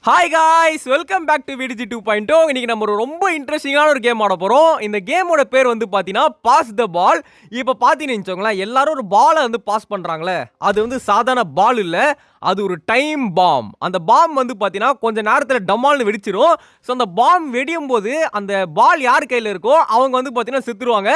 Hi guys, welcome back to V D G 2.0. இன்னைக்கு நம்ம ரொம்ப இன்ட்ரெஸ்டிங்கான ஒரு கேம் ஆட போகிறோம். இந்த கேமோட பேர் பார்த்தீங்கன்னா பாஸ் த பால். இப்போ பார்த்தீங்கன்னு வச்சுக்கோங்களேன், எல்லாரும் ஒரு பாலை பாஸ் பண்ணுறாங்களே, அது சாதாரண பால் இல்லை, அது ஒரு டைம் பாம். அந்த பாம் பார்த்தீங்கன்னா கொஞ்சம் நேரத்தில் டமால்னு வெடிச்சிரும். ஸோ அந்த பாம் வெடியும் போது அந்த பால் யார் கையில் இருக்கோ அவங்க பார்த்தீங்கன்னா செத்துருவாங்க.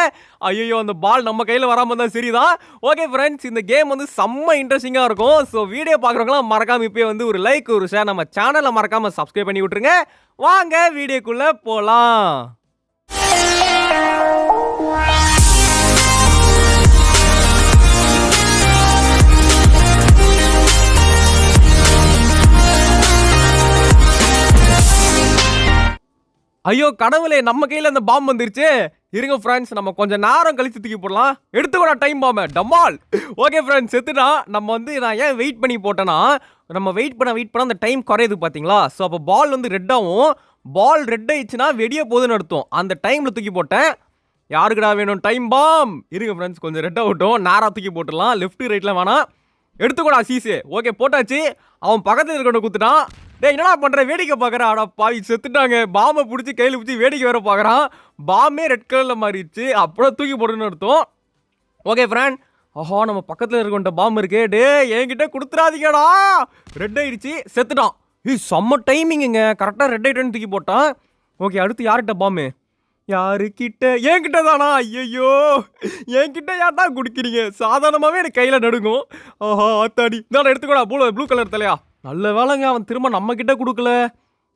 ஐயோ, அந்த பால் நம்ம கையில் வராமல் தான் சரிதான். ஓகே ஃப்ரெண்ட்ஸ், இந்த கேம் செம்ம இன்ட்ரெஸ்டிங்காக இருக்கும். ஸோ வீடியோ பார்க்குறவங்களாம் மறக்காம இப்போயே ஒரு லைக் ஒரு ஷேர் நம்ம சேனலை மறக்காம சப்ஸ்கிரைப் பண்ணி விட்டுருங்க. வாங்க வீடியோக்குள்ள போலாம். ஐயோ கடவுளே, நம்ம கையில அந்த பாம் வந்துருச்சு. இருங்க ஃப்ரெண்ட்ஸ், நம்ம கொஞ்சம் நேரம் கழிச்சு தூக்கி போடலாம். எடுத்துக்கூட டைம் பாம்பை டமால். ஓகே ஃப்ரெண்ட்ஸ், செத்துட்டா. நம்ம நான் ஏன் வெயிட் பண்ணி போட்டேன்னா, நம்ம வெயிட் பண்ண அந்த டைம் குறையுது பார்த்தீங்களா. ஸோ அப்போ பால் ரெட் ஆகும். பால் ரெட் ஆயிடுச்சுன்னா வெடிய போகுதுன்னு அர்த்தம். அந்த டைமில் தூக்கி போட்டேன். யாருக்குடா வேணும் டைம் பாம்? இருங்க ஃப்ரெண்ட்ஸ், கொஞ்சம் ரெட் ஆகட்டும். நேராக தூக்கி போட்டுடலாம். லெஃப்ட் ரைட்டில் வேணாம். எடுத்துக்கூடா சீஸு. ஓகே போட்டாச்சு. அவன் பக்கத்தில் இருக்கணும் குத்துட்டான். டே என்னடா பண்ணுற, வேடிக்கை பார்க்குறான். ஆடா பாவி, செத்துட்டாங்க. பாம்பை பிடிச்சி கையில் பிடிச்சி வேடிக்கை வேற பார்க்குறான். பாம்பே ரெட் கலரில் மாறிடுச்சு. அப்புறம் தூக்கி போடுன்னு அர்த்தம். ஓகே ஃப்ரெண்ட், ஆஹா நம்ம பக்கத்தில் இருக்கின்ற பாம்பு இருக்கே. டே என்கிட்ட கொடுத்துடாதீங்கடா. ரெட் ஆயிடுச்சு, செத்துட்டான். செம்ம டைமிங்குங்க, கரெக்டாக ரெட் ஆயிட்டேன்னு தூக்கி போட்டான். ஓகே, அடுத்து யார்கிட்ட பாம்பு? யாருக்கிட்ட? என்கிட்ட தானா? ஐயோ, என்கிட்ட யார்டா குடிக்கிறீங்க? சாதாரணமாகவே எனக்கு கையில் நடுங்கும். ஆஹா ஆத்தாடி, நான் எடுத்துக்கூடா. ப்ளூ கலர் தலையா. நல்ல வேலைங்க, அவன் திரும்ப நம்ம கிட்ட கொடுக்கல.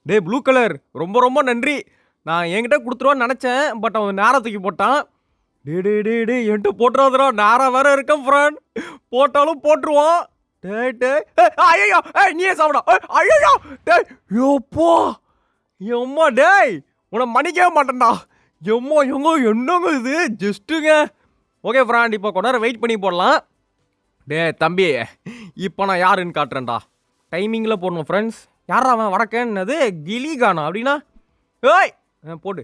டே ப்ளூ கலர், ரொம்ப ரொம்ப நன்றி. நான் என்கிட்ட கொடுத்துருவான்னு நினச்சேன், பட் அவன் நேரம் தூக்கி போட்டான். டே டே டே டே என்கிட்ட போட்டுறாதுரா. நேரம் வேற இருக்கேன் ஃப்ரெண்ட். போட்டாலும் போட்டுருவான். டே டே ஐயோ, நீயே சாப்பிடா. ஐயோ டே யோப்போ எம்மா, டேய் உன்னை மன்னிக்கவே மாட்டேன்டா. எம்மா என்னங்க இது ஜஸ்ட்டுங்க. ஓகே ஃப்ரெண்ட், இப்போ கொஞ்ச நேரம் வெயிட் பண்ணி போடலாம். டே தம்பி, இப்போ நான் யாருன்னு காட்டுறேன்டா. டைமிங்கில் போடணும் ஃப்ரெண்ட்ஸ். யாரா அவன் வடக்கேன்னது? கிளிகானா அப்படின்னா? ஏய் போடு.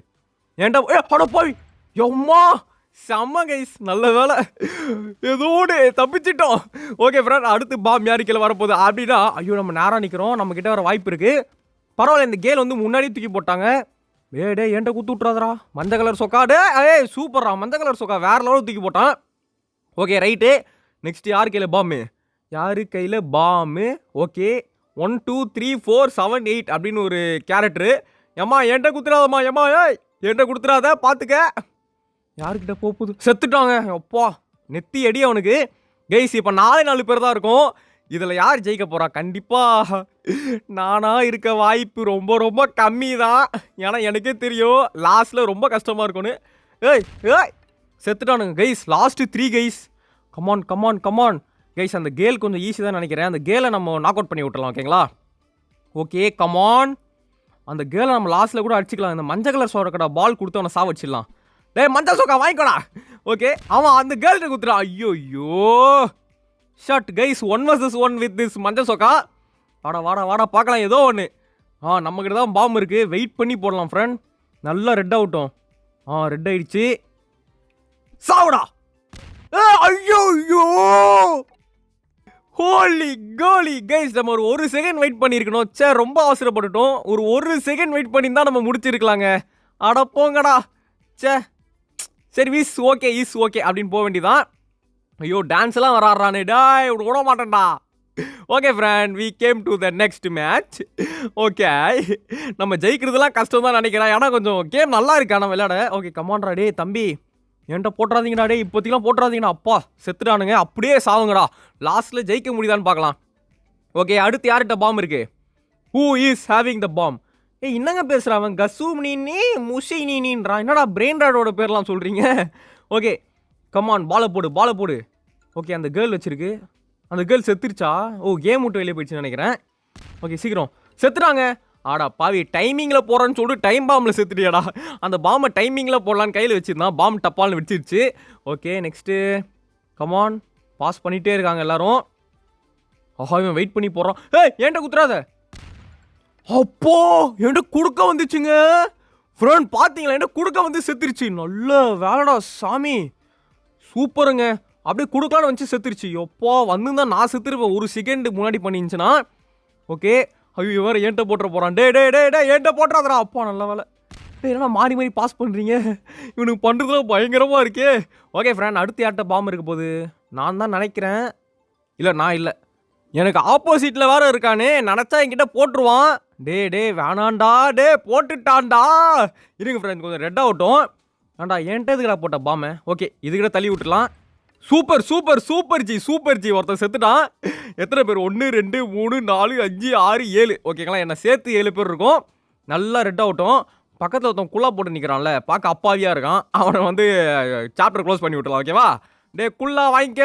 ஏன்டா அட போய். எம்மா செம்ம கைஸ், நல்ல வேலை, ஏதோடு தப்பிச்சிட்டோம். ஓகே ஃப்ரெண்ட், அடுத்து பாம் யாருக்கில் வரப்போகுது அப்படின்னா, ஐயோ நம்ம நேராக நிற்கிறோம், நம்மக்கிட்ட வர வாய்ப்பு இருக்குது. பரவாயில்ல, இந்த கேல் முன்னாடி தூக்கி போட்டாங்க. டே ஏன்ட்ட குத்து விட்றாதரா. மஞ்சள் கலர் சொக்கா. டே சூப்பர்ரா, மஞ்சள் கலர் சொக்கா வேறு லெவலில் தூக்கி போட்டான். ஓகே ரைட்டு, நெக்ஸ்ட் யார் கையில் பாம்பு? யாரு கையில் பாம்பு? ஓகே 1 2 3 4 7 8 அப்படின்னு ஒரு கேரக்டரு. ஏம்மா என்கிட்ட குத்துறாதம்மா. ஏம்மா என்கிட்ட கொடுத்துறாத, பார்த்துக்க. யாருக்கிட்ட போகுது? செத்துட்டாங்க. அப்பா நெத்தி அடி அவனுக்கு. கைஸ் இப்போ 4 பேர் தான் இருக்கும். இதில் யார் ஜெயிக்க போகிறா? கண்டிப்பாக நானாக இருக்க வாய்ப்பு ரொம்ப ரொம்ப கம்மி தான். ஏன்னா எனக்கே தெரியும் லாஸ்ட்டில் ரொம்ப கஷ்டமாக இருக்கும்னு. ஏய் செத்துட்டானுங்க guys. Last 3 guys. Come on come on come on guys. அந்த கேல் கொஞ்சம் ஈஸி தான் நினைக்கிறேன். அந்த கேலை நம்ம நாக் அவுட் பண்ணி விட்டுலாம். ஓகேங்களா? Okay come on. அந்த கேலை நம்ம லாஸ்ட்டில் கூட அடிச்சிக்கலாம். இந்த மஞ்சள் கலர் சோக்கடா பால் கொடுத்து அவனை சாவடிச்சிடலாம். டே மஞ்சள் சோக்கா வாங்கிக்கோடா. ஓகே, அவன் அந்த கேர்ள்கிட்ட குத்துறான். ஐயோ shot guys. 1 vs 1 with this மஞ்சள் சோக்கா. வாடா பார்க்கலாம் ஏதோ ஒன்று. நம்மக்கிட்ட தான் பாம்பு இருக்குது. வெயிட் பண்ணி போடலாம் ஃப்ரெண்ட். நல்லா ரெட் ஆகட்டும். ரெட் ஆயிடுச்சு. சாவுடா. ஐயோ ஹோலி கோலி கைஸ், நம்ம ஒரு செகண்ட் வெயிட் பண்ணியிருக்கணும். ரொம்ப அவசரப்பட்டுட்டோம். ஒரு செகண்ட் வெயிட் பண்ணி தான் நம்ம முடிச்சிருக்கலாங்க. அட போங்கடா. சரி இஸ் ஓகே அப்படின்னு போக வேண்டியதான். ஐயோ டான்ஸ் எல்லாம் வராறானே. டாய் விட மாட்டேன்டா. Okay friend, we came to the next match. Okay, நம்ம ஜெயிக்கிறதுலாம் கஷ்டம் தான் நினைக்கிறேன். ஏன்னா கொஞ்சம் கேம் நல்லா இருக்கா நம்ம விளையாட. ஓகே கமான்டா. டே தம்பி என்கிட்ட போட்டுறாதீங்கடா. டே இப்போத்திலாம் போட்டுறாதீங்கடா. அப்பா செத்துட்டானுங்க. அப்படியே சாவுங்கடா. லாஸ்ட்டில் ஜெயிக்க முடியுதான்னு பார்க்கலாம். ஓகே, அடுத்து யார்கிட்ட பாம் இருக்கு? Who is having the bomb? என்னங்க பேசுகிறான் அவன்? கசூம் நீ முஷி நீன்றான். என்னடா பிரெயின் ராடோட பேர்லாம் சொல்கிறீங்க? ஓகே கமான், பாலை போடு. ஓகே, அந்த கேர்ள் வச்சிருக்கு. அந்த கேர்ள் செத்துருச்சா? கேம் விட்டு வெளியே போயிடுச்சுன்னு நினைக்கிறேன். ஓகே சீக்கிரம். செத்துட்டாங்க. ஆடா பாவி, டைமிங்கில் போகிறேன்னு சொல்லிட்டு டைம் பாம்பில் செத்துட்டியாடா. அந்த பாம்பை டைமிங்கில் போடலான்னு கையில் வச்சுருந்தான். பாம்பு டப்பால்னு வச்சிருச்சு. Okay next come on. பாஸ் பண்ணிகிட்டே இருக்காங்க எல்லாரும். இவன் வெயிட் பண்ணி போடுறான். ஏன்ட்ட குத்துறாத. அப்போ என்கிட்ட குடுக்க வந்துச்சுங்க ஃப்ரெண்ட். பார்த்தீங்களா, என்கிட்ட குடுக்க வந்து செத்துருச்சு. நல்ல வேலைடா சாமி, சூப்பருங்க. அப்படியே குடுக்கலான்னு வந்து செத்துருச்சு. எப்போ வந்து தான் நான் செத்துருப்பேன் ஒரு செகண்ட் முன்னாடி பண்ணிருந்துச்சுன்னா. ஓகே ஐயோ வேற ஏன்ட்ட போட்டுற போகிறான். டே டே டே டே ஏன்ட்ட போட்டுறாதரா. அப்பா நல்ல வேலை. டே என்ன மாறி மாறி பாஸ் பண்ணுறீங்க, இவனுக்கு பண்ணுறதுலாம் பயங்கரமாக இருக்கே. ஓகே ஃப்ரெண்ட், அடுத்து யார்கிட்ட பாம்பு இருக்க போகுது? நான் தான் நினைக்கிறேன். இல்லை நான் இல்லை, எனக்கு ஆப்போசிட்டில் வேறு இருக்கானே, நினச்சா என்கிட்ட போட்டுருவான். டே டே வேணாண்டா, டே போட்டுட்டான்டா. இருங்க ஃப்ரெண்ட் கொஞ்சம் ரெட் ஆகட்டும். ஆண்டா என்கிட்ட எதுக்குடா போட்ட பாம்பை. ஓகே இதுக்கிட்ட தள்ளி விட்டுலாம். Super super super G, super G. ஒருத்தன் செத்துட்டான். எத்தனை பேர்? 1 2 3 4 5 6 7. ஓகேங்களா, என்ன சேர்த்து 7 பேர் இருக்கும். நல்லா ரெட் ஆகட்டும். பக்கத்தில் ஒருத்தன் குள்ளா போட்டு நிற்கிறான்ல, பார்க்க அப்பாவியாக இருக்கான். அவனை வந்து சாப்டர் க்ளோஸ் பண்ணி விட்டுலாம். ஓகேவா? டே குள்ளா வாங்கிக்க.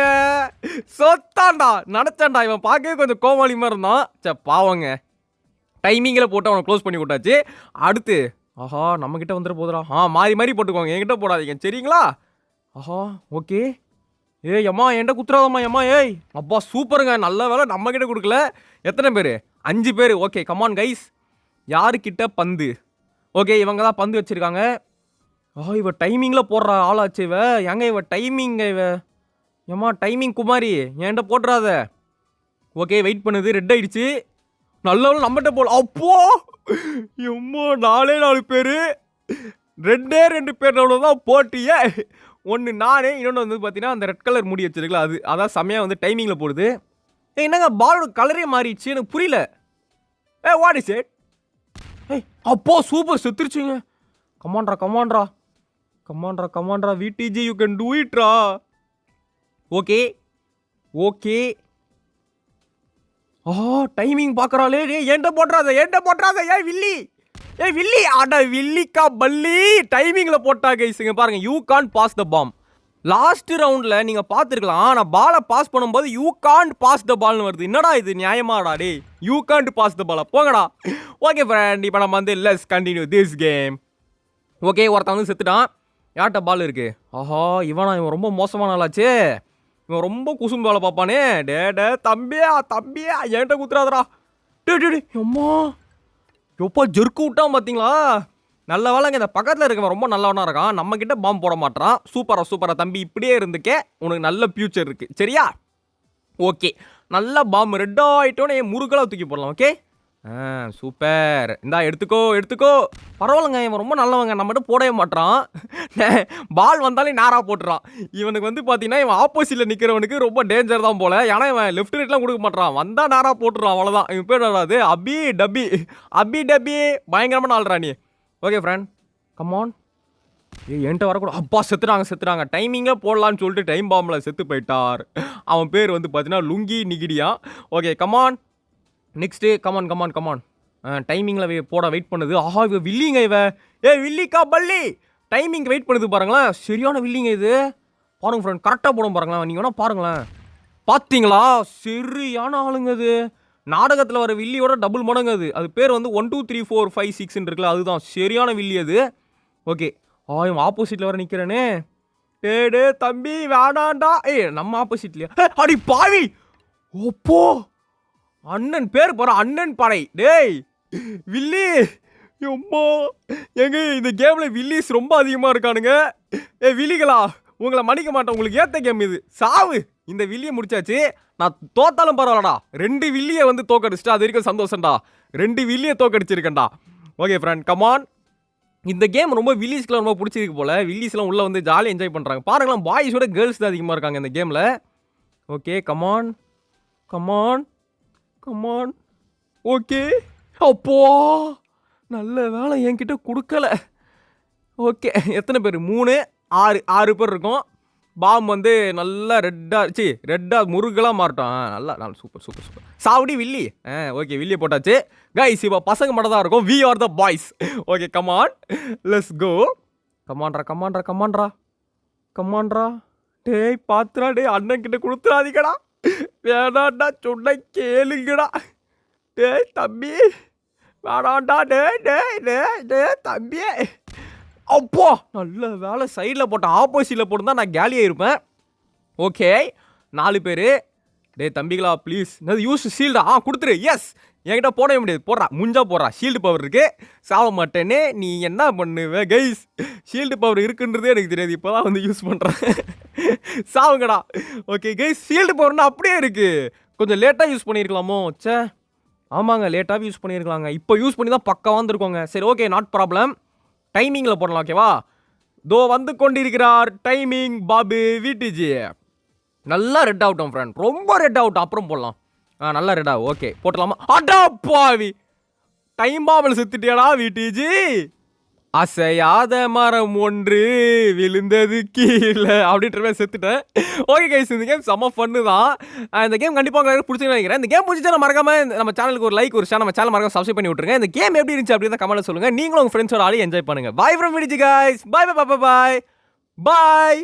சொத்தான்டா, நினச்சான்டா. இவன் பார்க்கவே கொஞ்சம் கோமாளிமாக இருந்தான். சே பாவங்க, டைமிங்கில் போட்டு அவனை க்ளோஸ் பண்ணி விட்டாச்சு. அடுத்து ஆஹா நம்மக்கிட்ட வந்துட போதுடா. மாறி மாறி போட்டுக்கோங்க, என்கிட்ட போடாதீங்க சரிங்களா? ஆஹா ஓகே. ஏய் அம்மா என்கிட்ட குத்துறாதம்மா அம்மா. ஏய் அப்பா சூப்பருங்க, நல்ல வேலை நம்மக்கிட்ட கொடுக்கல. எத்தனை பேர்? 5 பேர். Okay come on guys. யாருக்கிட்ட பந்து? ஓகே இவங்க தான் பந்து வச்சுருக்காங்க. இவ டைமிங்கில் போடுற ஆளாச்சு இவ. ஏங்க இவ டைமிங்க இவ. ஏம்மா டைமிங் குமாரி என்கிட்ட போட்டுறாத. ஓகே வெயிட் பண்ணுது, ரெட் ஆயிடுச்சு. நல்லவளும் நம்மகிட்ட போகல. அப்போ எம்மா 4 பேர், 2 பேர் தான் போட்டியே. ஒன்று நானே, இன்னொன்று வந்து பார்த்தீங்கன்னா அந்த ரெட் கலர் முடி வச்சிருக்கல அது. அதான் செம்மையாக வந்து டைமிங்கில் போடுது. என்னங்க பாலோட கலரே மாறிடுச்சு, எனக்கு புரியல. What is it? அப்போ சூப்பர் செத்துருச்சுங்க. கமான்ட்ரா கமான்ட்ரா கமான்ட்ரா கமான்ட்ரா விடிஜி யூ கேன் டூ இட்ரா. Okay okay. டைமிங் பார்க்குறாளே. என்கிட்ட போட்டுறாத, என்கிட்ட போட்டுறாத. ஏய் வில்லி ஆடா வில்லிக்கா பல்லி. டைமிங்கில் போட்டா கைஸுங்க பாருங்க. You can't pass the bomb. Last ரவுண்டில் நீங்கள் பார்த்துருக்கலாம், நான் பாலை பாஸ் பண்ணும்போது யூ கான்ட் பாஸ் த பால்னு வருது. என்னடா இது நியாயமாடா? டே யூ கான்ட் பாஸ் த பாலை போங்கடா. ஓகே ஃப்ரெண்ட், இப்போ நம்ம வந்து let's continue this game. Okay ஒருத்தன் வந்து செத்துட்டான். யார்கிட்ட பால் இருக்கு? இவன் ரொம்ப மோசமான ஆளாச்சு. இவன் ரொம்ப குசும்பு வேலை பார்ப்பானே. டே தம்பியா என்கிட்ட குத்துறாதரா. டே அம்மா எப்பா ஜெர்க்கு விட்டான் பார்த்தீங்களா? நல்ல வேலைங்க, இந்த பக்கத்தில் இருக்கவன் ரொம்ப நல்லவனாக இருக்கான். நம்மக்கிட்ட பாம்பு போட மாட்டான். சூப்பராக தம்பி, இப்படியே இருந்துக்கே, உனக்கு நல்ல ஃபியூச்சர் இருக்குது சரியா? ஓகே நல்ல பாம்பு ரெட் ஆகிட்டோன்னே முருகலாக தூக்கி போடலாம். Okay super. இந்தா எடுத்துக்கோ. பரவாயில்லைங்க, இவன் ரொம்ப நல்லவங்க, நம்மகிட்ட போடவே மாட்டான். பால் வந்தாலே நேராக போட்டுறான். இவனுக்கு வந்து பார்த்தீங்கன்னா இவன் ஆப்போசிட்டில் நிற்கிறவனுக்கு ரொம்ப டேஞ்சர் தான் போல. ஏன்னா இவன் லெஃப்ட் ரைட்லாம் கொடுக்க மாட்டான், வந்தால் நேராக போட்டுறான். அவ்வளோதான். இவன் பேர் வராது. அபி டபி பயங்கரமான ஆள்றா நீ. Okay friend come on. என்கிட்ட வரக்கூடாது. அப்பா செத்துறாங்க. டைமிங்காக போடலான்னு சொல்லிட்டு டைம் பாம்பில் செத்து போயிட்டார். அவன் பேர் வந்து பார்த்தீங்கன்னா லுங்கி நிகிடியா. Okay come on next. கமான் டைமிங்கில் போட வெயிட் பண்ணுது. இவ வில்லிங்க இவ. வில்லிக்கா பல்லி. டைமிங் வெயிட் பண்ணுது பாருங்களேன். சரியான வில்லிங்க இது. பாருங்க ஃப்ரெண்ட், கரெக்டாக போடும் பாருங்களேன். நீங்கள் வேணால் பாருங்களேன். பார்த்தீங்களா? சரியான ஆளுங்க அது. நாடகத்தில் வர வில்லியோட டபுள் மடங்கு அது. அது பேர் வந்து 1 2 3 4 5 6 இருக்குல்ல, அதுதான் சரியான வில்லி அது. ஓகே இவன் ஆப்போசிட்டில் வர நிற்கிறேனே. டே தம்பி வேணாண்டா. நம்ம ஆப்போசிட்லையா? அடி பாவி. ஓப்போ அண்ணன் பேர் போற அண்ணன் படை. டேய் வில்லி எம்மா எங்க இந்த கேம்ல வில்லிஸ் ரொம்ப அதிகமா இருக்கானுங்க. வில்லிகளா உங்களை மன்னிக்க மாட்டேன், உங்களுக்கு ஏத்த கேம் இது. சாவு. இந்த வில்லியை முடிச்சாச்சு. நான் தோத்தாலும் பரவாயில்லடா. 2 வில்லியை வந்து தோக்கடிச்சிட்டு அது வரைக்கும் சந்தோஷம்டா. 2 வில்லியை தோக்கடிச்சிருக்கேன்டா. Okay friend come on. இந்த கேம் ரொம்ப வில்லிஸ்க்குலாம் ரொம்ப பிடிச்சிருக்கு போல. வில்லிஸ்லாம் உள்ள வந்து ஜாலியாக என்ஜாய் பண்ணுறாங்க. பாருங்களேன், பாய்ஸோட கேர்ள்ஸ் தான் அதிகமாக இருக்காங்க இந்த கேமில். Okay come on. ஓகே அப்போ நல்ல வேலை என்கிட்ட கொடுக்கல. ஓகே எத்தனை பேர்? 3 6 பேர் இருக்கும். பாம் வந்து நல்லா ரெட்டாக முருகலாக மாறட்டும். நல்லா சூப்பர் சாவடி வில்லி. ஓகே வில்லியை போட்டாச்சு கைஸ். இப்போ பசங்க மட்டும் தான் இருக்கும். We are the boys. Okay come on let's go. கமான்ட்ரா. டேய் பாத்துடா. டேய் அண்ணன் கிட்ட கொடுத்துடாதீங்கடா. வேணாண்டா சொன்ன கேளுங்கடா. டேய் தம்பி வேணாண்டா. டே தம்பி. அப்போ நல்ல வேலை சைடில் போட்டேன். ஆப்போசிட்டில் போட்டுருந்தா நான் கேலியாக இருப்பேன். ஓகே 4 பேர். டே தம்பிகளா ப்ளீஸ். என்னது யூஸ் ஷீல்டா? கொடுத்துரு. எஸ் என்கிட்ட போடவே முடியாது. போடுறா ஷீல்டு பவர் இருக்கு. சாவ மாட்டேனே. நீ என்ன பண்ணுவ கைஸ்? ஷீல்டு பவர் இருக்குன்றதே எனக்கு தெரியாது, இப்போ தான் வந்து யூஸ் பண்ணுறேன். சாவுங்கடா. ஓகே கைஸ் ஷீல்டு பவர்னா அப்படியே இருக்கு. கொஞ்சம் லேட்டாக யூஸ் பண்ணியிருக்கலாமோ? சே ஆமாங்க லேட்டாகவே யூஸ் பண்ணியிருக்கலாங்க. இப்போ யூஸ் பண்ணி தான் பக்கா வந்திருக்கோங்க. சரி ஓகே நாட் ப்ராப்ளம். டைமிங்கில் போடலாம் ஓகேவா? தோ வந்து கொண்டிருக்கிறார் டைமிங் பாபு விடிஜி. நல்லா ரெட் ஆகட்டும் ஃப்ரெண்ட். ரொம்ப ரெட் ஆகட்டும் அப்புறம் போடலாம். நல்லா ரெட் ஆகும். ஓகே போட்டலாமா? அடா பாவி டைம் பாம்பில் செத்துட்டியாடா விடிஜி. அசையாத மரம் ஒன்று விழுந்தது கீழே அப்படின்ற மாதிரி செத்துட்டேன். ஓகே கைஸ் இந்த கேம் செம்ம ஃபன்னு தான். இந்த கேம் கண்டிப்பாக உங்களுக்கு பிடிச்சிருக்குன்னு நினைக்கிறேன். இந்த கேம் பிடிச்சா மறக்காம நம்ம சேனலுக்கு ஒரு லைக் ஒரு ஷேர் நம்ம சேனல் மறக்காம சப்ஸ்கிரைப் பண்ணி விட்டுருங்க. இந்த கேம் எப்படி இருந்துச்சு அப்படின்னு கமெண்ட்ல சொல்லுங்க. நீங்களும் உங்க ஃப்ரெண்ட்ஸோட ஆளி என்ஜாய் பண்ணுங்க. Bye from V D G guys. Bye bye bye bye by.